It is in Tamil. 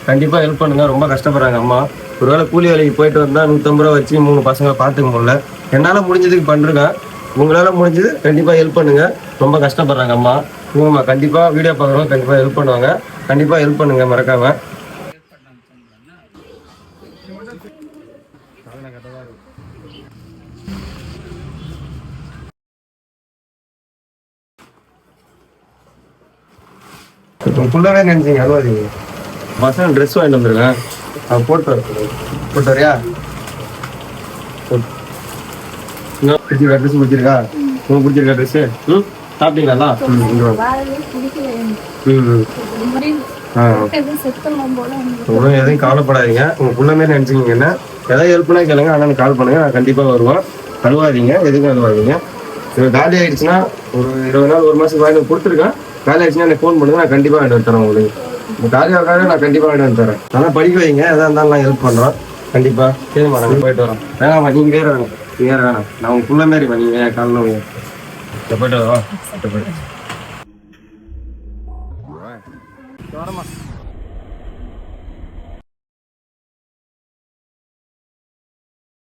கண்டிப்பாக ஹெல்ப் பண்ணுங்கள். ரொம்ப கஷ்டப்படுறாங்க அம்மா. ஒருவேளை கூலி வேலைக்கு போயிட்டு வந்தால் 150 ரூபா வச்சு 3 பசங்களை பார்த்துக்க முடியல. என்னால் முடிஞ்சதுக்கு பண்ணுறேன். உங்களால் முடிஞ்சது கண்டிப்பாக ஹெல்ப் பண்ணுங்கள். ரொம்ப கஷ்டப்படுறாங்க அம்மா. இவங்கம்மா கண்டிப்பாக வீடியோ பார்க்குறவங்க கண்டிப்பாக ஹெல்ப் பண்ணுவாங்க. கண்டிப்பாக ஹெல்ப் பண்ணுங்கள் மறக்காமல். ஃபுல்லாகவே நினைச்சிங்க அழுவாதீங்க. பசங்க ட்ரெஸ் வாங்கிட்டு வந்துருக்கேன். அவன் போட்டு வரியா? பிடிச்சிருக்கா ட்ரெஸ்? பிடிச்சிருக்கா? உங்களுக்கு பிடிச்சிருக்கா ட்ரெஸ்ஸு? ம், சாப்பிட்டீங்களா? ஒன்றும் எதையும் கவலைப்படாதீங்க. உங்கள் ஃபுல்லாமே நினச்சிக்கிங்கன்னா எதாவது ஹெல்ப்னா கேளுங்க. ஆனால் கால் பண்ணுங்க, நான் கண்டிப்பாக வருவேன். அழுவாதீங்க, எதுக்கும் அழுவாதீங்க. காலி ஆகிடுச்சுன்னா ஒரு 20 நாள் 1 மாதத்துக்கு வாங்கி கொடுத்துருக்கேன். காலி ஆகிடுச்சுன்னா எனக்கு ஃபோன் பண்ணுங்க, நான் கண்டிப்பாக வாங்கிட்டு வந்து தரேன். உங்களுக்கு இந்த காலியாக்காக நான் கண்டிப்பாக வாங்கிட்டு வந்து தரேன். ஆனால் படிக்க வைங்க, எதாக இருந்தாலும் நான் ஹெல்ப் பண்ணுறேன் கண்டிப்பாக. சரிம்மா, நாங்கள் போயிட்டு வரோம். வேணாம்மா, நீங்கள் வேறு வேணும். நீங்கள் வேறு வேணாம். நான் உங்கள் ஃபுல்லாக மாரிம்மா. நீங்கள் காலையில் போயிட்டு வரோம். போயிட்டு வரமா.